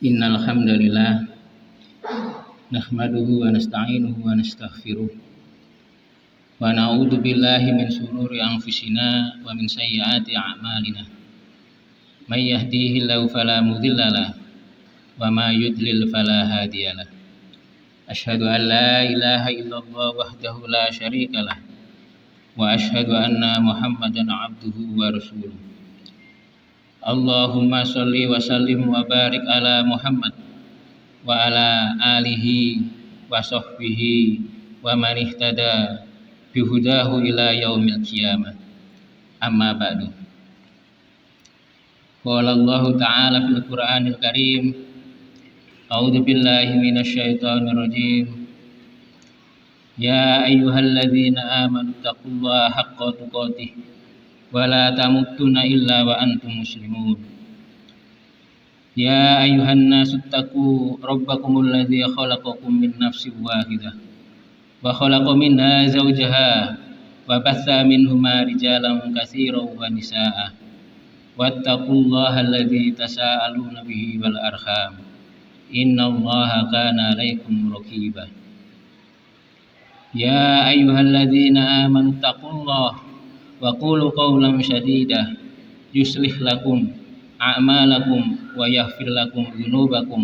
Innal hamdalillah nahmaduhu wa nasta'inuhu wa nastaghfiruh wa na'udzu billahi min shururi anfusina wa min sayyiati a'malina. May yahdihillahu fala mudhillalah wa may yudlil fala hadiyalah. Asyhadu an la ilaha illallah wahdahu la syarikalah wa asyhadu anna Muhammadan abduhu wa rasuluh. Allahumma sholli wa sallim wa barik ala Muhammad wa ala alihi wa sahbihi wa man ihtada bihudahu ila yaumil qiyamah. Amma ba'du. Qala Allah ta'ala fil Qur'anil Karim, a'udzu billahi minasyaitonir rajim. Ya ayyuhalladzina amanu taqullaha haqqa tuqatih wa la tamutunna illa wa antum muslimun. Ya ayuhan nasu taqu rabbakumul ladzi khalaqakum min nafsin wahidah wa khalaqa minha zawjaha wa batha minhuma rijalan katsiran wa nisaa wattaqullaha alladzi tasaaluna bihi wal arham innallaha kana 'alaikum raqiba. Ya ayyuhalladzina amanu taqullaha wa qulu qawlan sadida yuslih lakum a'malakum wa yaghfir lakum dzunubakum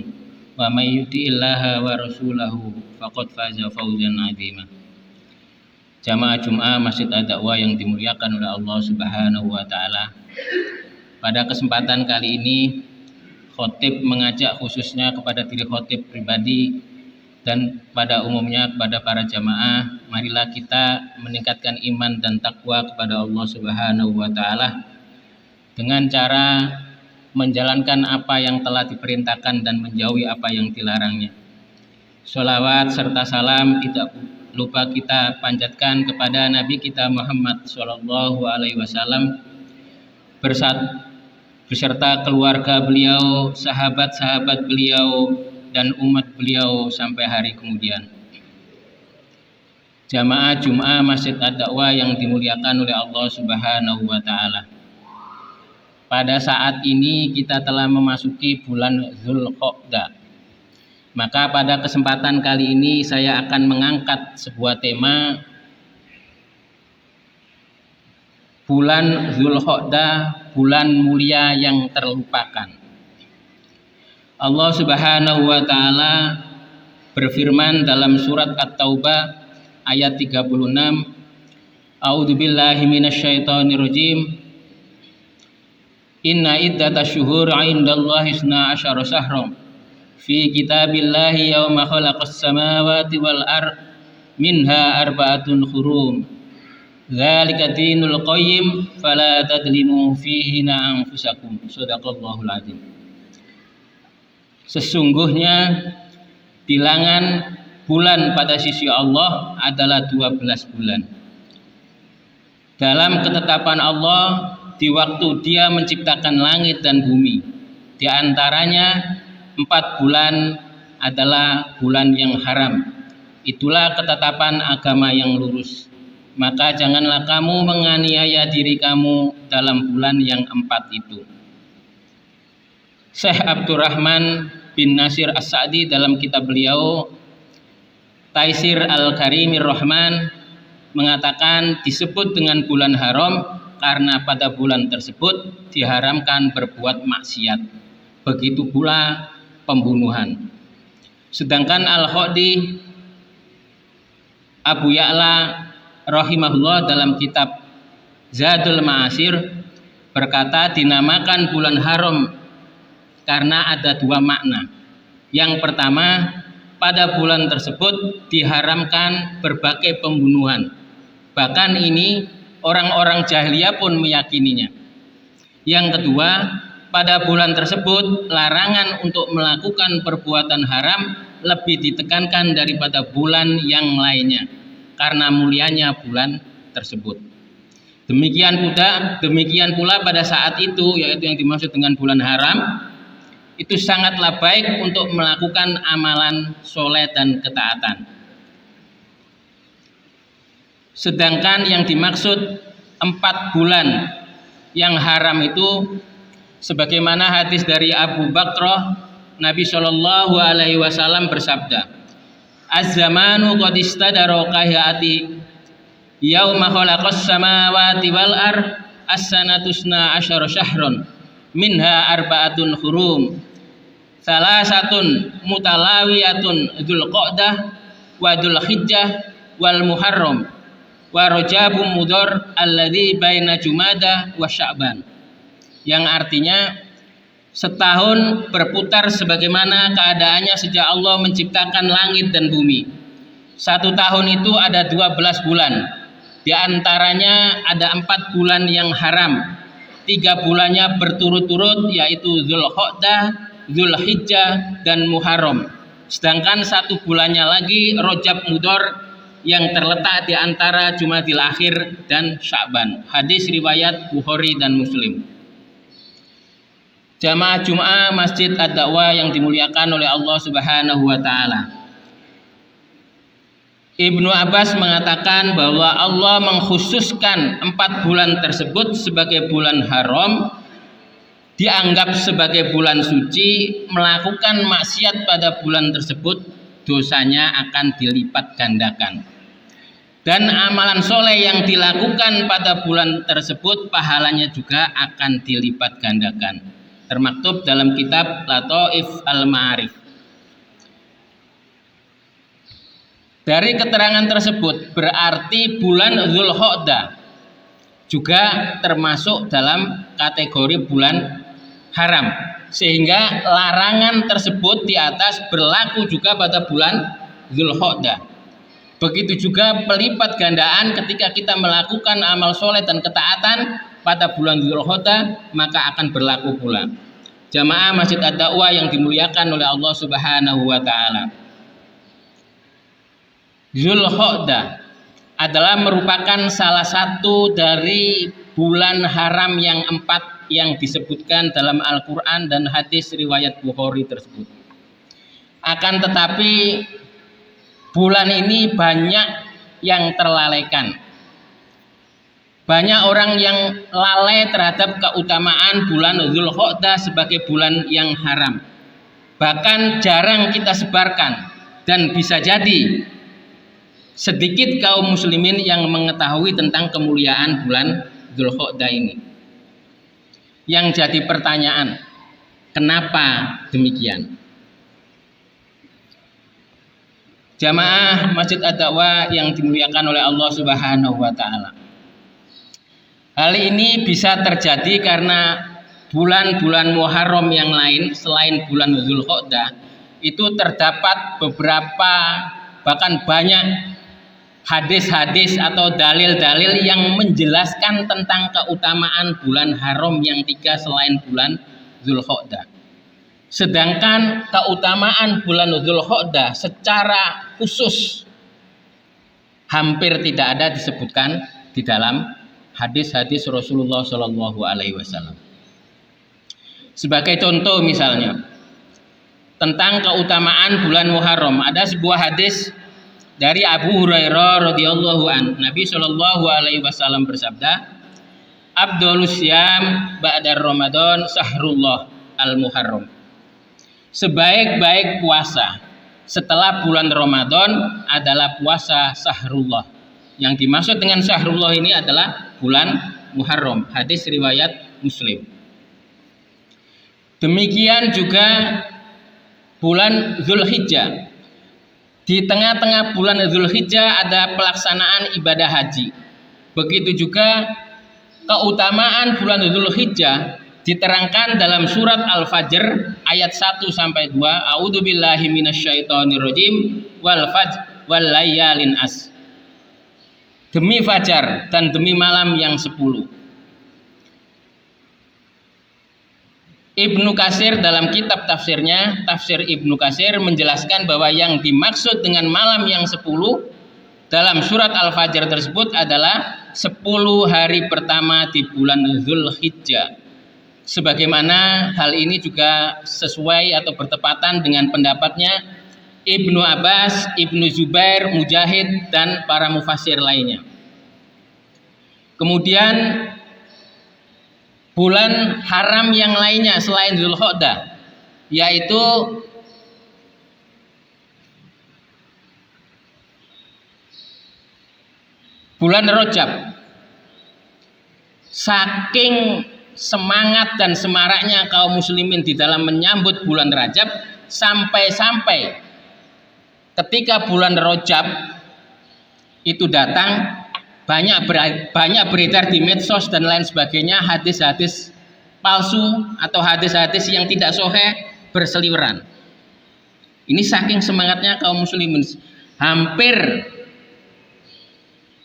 wa may yuti'illaha wa rasulahu faqad faza fawzan 'azima. Jamaah Jumat Masjid Ad-Da'wah yang dimuliakan oleh Allah Subhanahu wa taala. Pada kesempatan kali ini khotib mengajak khususnya kepada diri khotib pribadi dan pada umumnya kepada para jamaah, marilah kita meningkatkan iman dan takwa kepada Allah Subhanahu wa taala dengan cara menjalankan apa yang telah diperintahkan dan menjauhi apa yang dilarangnya. Sholawat serta salam tidak lupa kita panjatkan kepada Nabi kita Muhammad Shallallahu Alaihi Wasallam beserta keluarga beliau, sahabat-sahabat beliau, dan umat beliau sampai hari kemudian. Jamaah Jum'ah Masjid Ad-Da'wah yang dimuliakan oleh Allah Subhanahu wa taala. Pada saat ini kita telah memasuki bulan Dzulqa'dah. Maka pada kesempatan kali ini saya akan mengangkat sebuah tema bulan Dzulqa'dah, bulan mulia yang terlupakan. Allah Subhanahu wa taala berfirman dalam surat At-Taubah ayat 36, A'udzu billahi minasyaitonir rajim. Inna iddatash syuhuri 'indallahi 12 syahran fi kitabillahi yauma khalaqas samawati wal ard minha arba'atun hurum. Dzalika dinul qayyim fala tadlimu fihi anfusakum. Shadaqallahul azim. Sesungguhnya bilangan bulan pada sisi Allah adalah 12 bulan. Dalam ketetapan Allah di waktu Dia menciptakan langit dan bumi, di antaranya 4 bulan adalah bulan yang haram. Itulah ketetapan agama yang lurus. Maka janganlah kamu menganiaya diri kamu dalam bulan yang 4 itu. Syekh Abdurrahman bin Nasir As-Sa'di dalam kitab beliau Taisir Al-Karimir Rahman mengatakan disebut dengan bulan haram karena pada bulan tersebut diharamkan berbuat maksiat, begitu pula pembunuhan. Sedangkan Al-Khodi Abu Ya'la rahimahullah dalam kitab Zadul Ma'asir berkata dinamakan bulan haram karena ada 2 makna. Yang pertama, pada bulan tersebut diharamkan berbagai pembunuhan. Bahkan ini orang-orang jahiliyah pun meyakininya. Yang kedua, pada bulan tersebut larangan untuk melakukan perbuatan haram lebih ditekankan daripada bulan yang lainnya karena mulianya bulan tersebut. Demikian pula pada saat itu, yaitu yang dimaksud dengan bulan haram, itu sangatlah baik untuk melakukan amalan soleh dan ketaatan. Sedangkan yang dimaksud 4 bulan yang haram itu sebagaimana hadis dari Abu Bakrah Nabi Shallallahu Alaihi Wasallam bersabda, "Az-zamanu qad istadara kahiyati yauma khalaqas samawati wal ard as-sanatusna asyara syahron minha arba'atun hurum salasatun mutalawiyatun dzulqa'dah wa dzulhijjah wal muharram wa rajabum mudhar alladzi baina jumada wa sya'ban." Yang artinya setahun berputar sebagaimana keadaannya sejak Allah menciptakan langit dan bumi. Satu tahun itu ada 12 bulan. Di antaranya ada 4 bulan yang haram. 3 bulannya berturut-turut, yaitu Dzulqa'dah, Dzulhijjah, dan Muharram. Sedangkan 1 bulannya lagi Rajab Mudhar yang terletak di antara Jumadil Akhir dan Sya'ban. Hadis riwayat Bukhari dan Muslim. Jamaah Jum'ah Masjid Ad-Da'wah yang dimuliakan oleh Allah Subhanahu wa taala. Ibnu Abbas mengatakan bahwa Allah mengkhususkan 4 bulan tersebut sebagai bulan haram, dianggap sebagai bulan suci. Melakukan maksiat pada bulan tersebut, dosanya akan dilipat gandakan. Dan amalan soleh yang dilakukan pada bulan tersebut, pahalanya juga akan dilipat gandakan. Termaktub dalam kitab Lataif Al-Ma'arif. Dari keterangan tersebut berarti bulan Dzulqa'dah juga termasuk dalam kategori bulan haram, sehingga larangan tersebut di atas berlaku juga pada bulan Dzulqa'dah. Begitu juga pelipat gandaan ketika kita melakukan amal soleh dan ketaatan pada bulan Dzulqa'dah, maka akan berlaku pula. Jamaah Masjid Ad-Da'wah yang dimuliakan oleh Allah Subhanahu wa taala. Dzulqa'dah adalah merupakan salah satu dari bulan haram yang 4 yang disebutkan dalam Al-Quran dan hadis riwayat Bukhari tersebut. Akan tetapi bulan ini banyak yang terlalaikan. Banyak orang yang lalai terhadap keutamaan bulan Dzulqa'dah sebagai bulan yang haram. Bahkan jarang kita sebarkan, dan bisa jadi sedikit kaum muslimin yang mengetahui tentang kemuliaan bulan Dzulqa'dah ini. Yang jadi pertanyaan, kenapa demikian? Jamaah Masjid Ad-Da'wah yang dimuliakan oleh Allah Subhanahu wa taala. Hal ini bisa terjadi karena bulan-bulan Muharram yang lain selain bulan Dzulqa'dah itu terdapat beberapa, bahkan banyak hadis-hadis atau dalil-dalil yang menjelaskan tentang keutamaan bulan haram yang 3 selain bulan Dzulqa'dah. Sedangkan keutamaan bulan Dzulqa'dah secara khusus hampir tidak ada disebutkan di dalam hadis-hadis Rasulullah Shallallahu Alaihi Wasallam. Sebagai contoh misalnya tentang keutamaan bulan Muharram, ada sebuah hadis dari Abu Hurairah radhiyallahu an, Nabi Shallallahu Alaihi Wasallam bersabda, "Abdulus syam ba'da Ramadan sahrullah al-Muharram." Sebaik-baik puasa setelah bulan Ramadan adalah puasa sahrullah. Yang dimaksud dengan sahrullah ini adalah bulan Muharram. Hadis riwayat Muslim. Demikian juga bulan Dzulhijjah. Di tengah-tengah bulan Dzulhijjah ada pelaksanaan ibadah haji. Begitu juga keutamaan bulan Dzulhijjah diterangkan dalam surat Al-Fajr ayat 1 sampai 2. A'udzubillahi minasyaitonirrajim wal fajr wal layalin as. Demi fajar dan demi malam yang 10. Ibnu Katsir dalam kitab tafsirnya, Tafsir Ibnu Katsir menjelaskan bahwa yang dimaksud dengan malam yang 10 dalam surat Al-Fajr tersebut adalah 10 hari pertama di bulan Dzulhijjah. Sebagaimana hal ini juga sesuai atau bertepatan dengan pendapatnya Ibnu Abbas, Ibnu Zubair, Mujahid, dan para mufassir lainnya. Kemudian bulan haram yang lainnya selain Dzulqa'dah yaitu bulan Rajab. Saking semangat dan semaraknya kaum muslimin di dalam menyambut bulan Rajab, sampai-sampai ketika bulan Rajab itu datang, banyak beredar di medsos dan lain sebagainya hadis-hadis palsu atau hadis-hadis yang tidak sahih berseliweran. Ini saking semangatnya kaum muslimin, hampir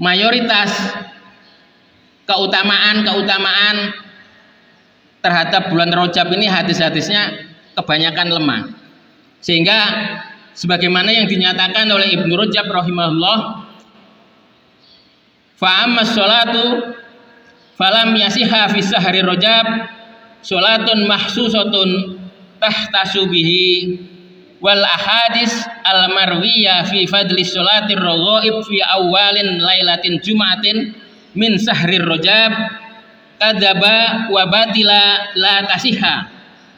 mayoritas keutamaan terhadap bulan Rajab ini hadis-hadisnya kebanyakan lemah. Sehingga sebagaimana yang dinyatakan oleh Ibnu Rajab rahimahullah, fa ammas sholatu falam yasiha fi sahri Rajab sholatun mahsusatun tahtasu bihi wal ahadis al marwiyah fi fadli sholatir raghaib fi awalin lailatin jum'atin min sahrir Rajab kadzaba wa batila la tasiha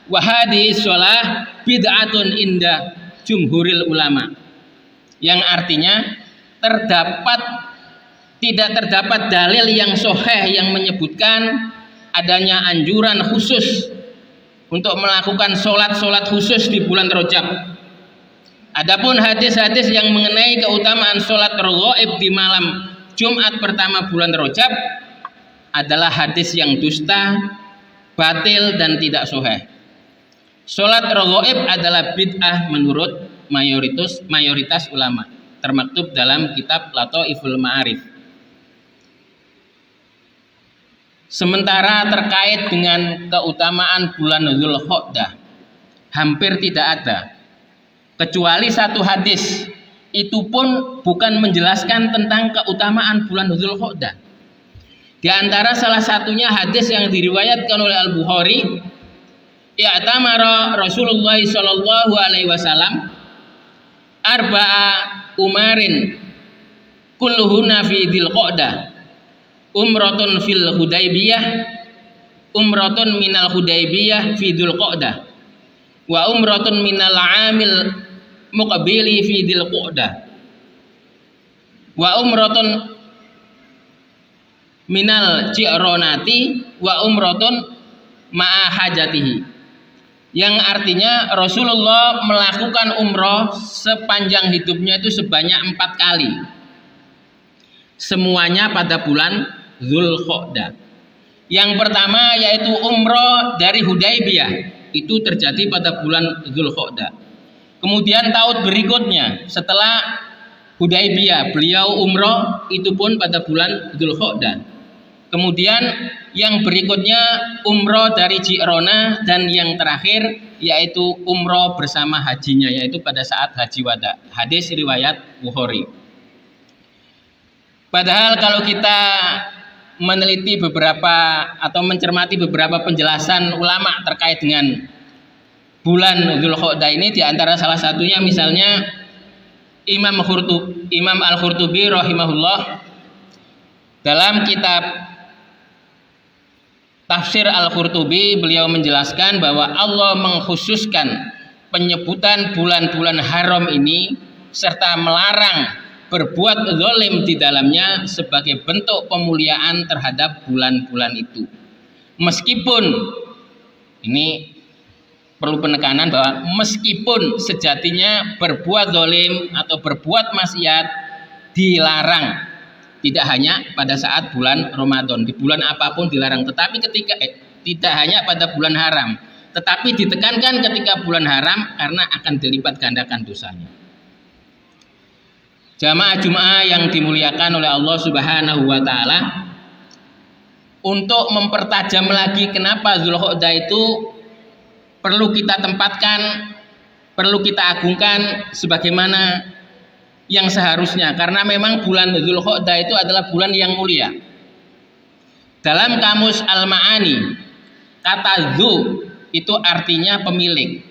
wa hadhihi shalah bid'atun inda jumhuril ulama, yang artinya tidak terdapat dalil yang sahih yang menyebutkan adanya anjuran khusus untuk melakukan sholat khusus di bulan Rajab. Adapun hadis-hadis yang mengenai keutamaan sholat raghaib di malam Jumat pertama bulan Rajab adalah hadis yang dusta, batil dan tidak sahih. Sholat raghaib adalah bid'ah menurut mayoritas ulama, termaktub dalam kitab Lataiful Ma'arif. Sementara terkait dengan keutamaan bulan Dzulqa'dah hampir tidak ada, kecuali satu hadis. Itu pun bukan menjelaskan tentang keutamaan bulan Dzulqa'dah. Di antara salah satunya hadis yang diriwayatkan oleh Al-Bukhari, i'tamara Rasulullah sallallahu alaihi wasallam arba'a umarin kulluhunna fi Dzulqa'dah, umratun fil Hudaybiyah, umratun minal Hudaybiyah fi Dzulqa'dah, wa umratun minal amil muqabili fi Dzulqa'dah, wa umratun minal ji'ronati wa umratun ma'a hajatihi, yang artinya Rasulullah melakukan umroh sepanjang hidupnya itu sebanyak 4 kali, semuanya pada bulan Dzulqa'dah. Yang pertama yaitu umroh dari Hudaybiyah, itu terjadi pada bulan Dzulqa'dah. Kemudian tahun berikutnya setelah Hudaybiyah beliau umroh, itu pun pada bulan Dzulqa'dah. Kemudian yang berikutnya umroh dari Ji'rona, dan yang terakhir yaitu umroh bersama hajinya, yaitu pada saat haji wada. Hadis riwayat Bukhari. Padahal kalau kita meneliti beberapa atau mencermati beberapa penjelasan ulama terkait dengan bulan Dzulqa'dah ini, di antara salah satunya misalnya Imam Al-Qurtubi rahimahullah dalam kitab Tafsir Al-Qurtubi, beliau menjelaskan bahwa Allah mengkhususkan penyebutan bulan-bulan haram ini serta melarang berbuat zalim di dalamnya sebagai bentuk pemuliaan terhadap bulan-bulan itu. Meskipun, ini perlu penekanan bahwa meskipun sejatinya berbuat zalim atau berbuat maksiat dilarang, tidak hanya pada saat bulan Ramadan, di bulan apapun dilarang, tetapi tidak hanya pada bulan haram, tetapi ditekankan ketika bulan haram karena akan dilipat gandakan dosanya. Jamaah yang dimuliakan oleh Allah Subhanahu wa taala, untuk mempertajam lagi kenapa Dzulqa'dah itu perlu kita tempatkan, perlu kita agungkan sebagaimana yang seharusnya, karena memang bulan Dzulqa'dah itu adalah bulan yang mulia. Dalam kamus Al-Ma'ani, kata dzu itu artinya pemilik,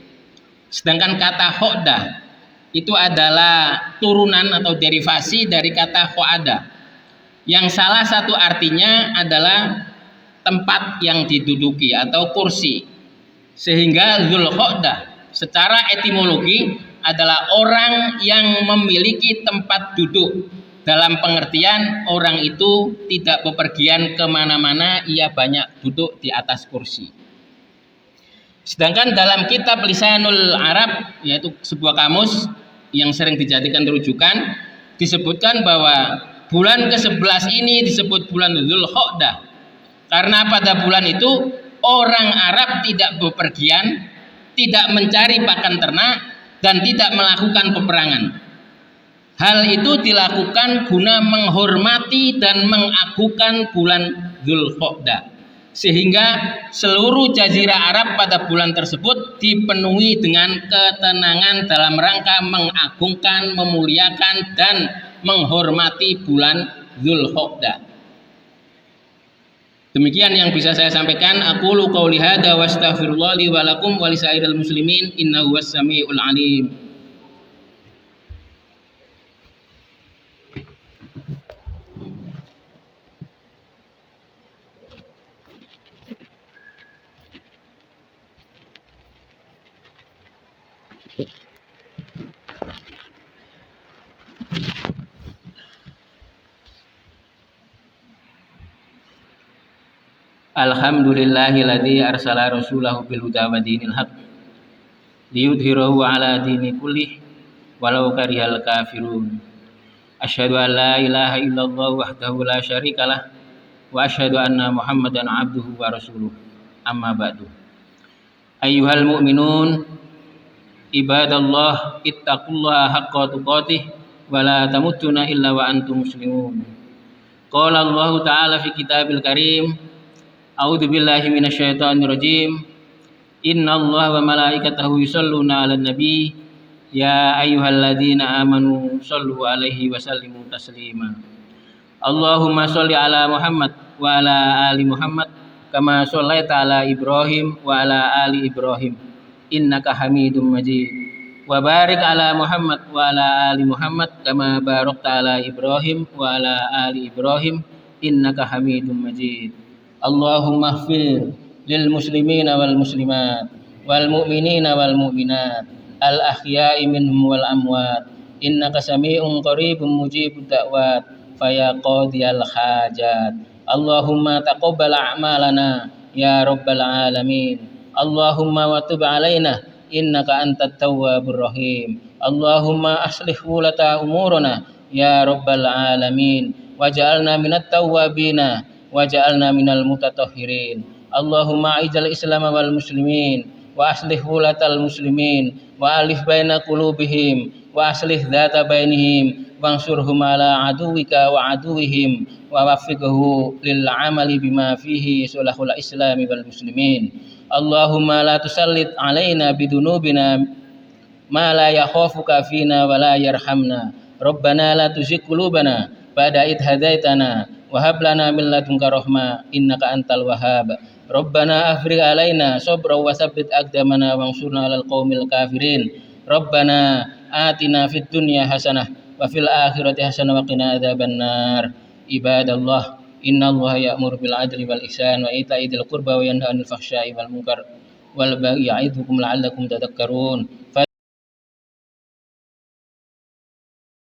sedangkan kata qa'dah itu adalah turunan atau derivasi dari kata qa'ada, yang salah satu artinya adalah tempat yang diduduki atau kursi. Sehingga Dzulqa'dah secara etimologi adalah orang yang memiliki tempat duduk. Dalam pengertian orang itu tidak bepergian kemana-mana, ia banyak duduk di atas kursi. Sedangkan dalam kitab Lisanul Arab, yaitu sebuah kamus yang sering dijadikan rujukan, disebutkan bahwa bulan ke-11 ini disebut bulan Dzulqa'dah. Karena pada bulan itu orang Arab tidak bepergian, tidak mencari pakan ternak, dan tidak melakukan peperangan. Hal itu dilakukan guna menghormati dan mengagungkan bulan Dzulqa'dah, sehingga seluruh jazirah Arab pada bulan tersebut dipenuhi dengan ketenangan dalam rangka mengagungkan, memuliakan, dan menghormati bulan Dzulqa'dah. Demikian yang bisa saya sampaikan. Aqulu qouli hadza wa astaghfirullah li wa lakum wa lisairil muslimin innahu was-sami'ul alim. Alhamdulillahilladzi arsala rasulahu bil huda wa dinil haq liyudhhirahu ala dini kullih walau karihal kafirun. Asyhadu an la ilaha illallah wahdahu la syarikalah wa asyhadu anna Muhammadan abduhu wa rasuluh. Amma ba'du. Ayyuhal mu'minun ibadallah ittaqullaha haqqa tuqatih wa la tamutunna illa wa antum muslimun. Qala Allah ta'ala fi kitabil karim, a'udzu billahi minasyaitonir rajim. Innallaha wa malaikatahu yusholluna 'alan nabi ya ayyuhalladzina amanu shollu 'alaihi wa sallimu taslima. Allahumma sholli 'ala Muhammad wa 'ala ali Muhammad kama shallaita 'ala Ibrahim wa 'ala ali Ibrahim innaka Hamidum Majid. Wa barik 'ala Muhammad wa 'ala ali Muhammad kama barakta 'ala Ibrahim wa 'ala ali Ibrahim innaka Hamidum Majid. Allahumma ighfir lil muslimina wal muslimat wal mu'minina wal mu'minat al ahya'i minhum wal amwat innaka sami'un qaribun mujibud da'wat faya qadiyal hajat. Allahumma taqabbal a'malana ya rabbal alamin. Allahumma wa tub alaina innaka antat tawwabur rahim. Allahumma aslih wulata umurana ya rabbal alamin waj'alna minat tawwabina waj'alna minal mutatahhirin. Allahumma a'izal Islam wal muslimin wa aslih wulatal muslimin wa alif baina qulubihim wa aslih dzata bainihim wansurhum ala aduwika wa aduwihim wa waffiqhu lil amali bima fihi sulahul islami wal muslimin. Allahumma la tusallit alaina bidunubina ma la yakhafuka fina wa la yarhamna. Rabbana la tuzigh qulubana ba'da idh hadaitana wa hab lana min ladunka rahmah innaka antal wahhab. Rabbana afrigh alaina sabran wa tsabbit aqdamana wansurna 'alal qaumil kafirin. Rabbana atina fid dunya hasanah wa fil akhirati hasanah wa qina adzabannar. Ibadallah, innallaha ya'muru bil 'adli wal ihsan wa ita'i dzil qurba wa yanha 'anil fahsya'i wal munkar wal baghi ya'idukum la'allakum tadhakkarun.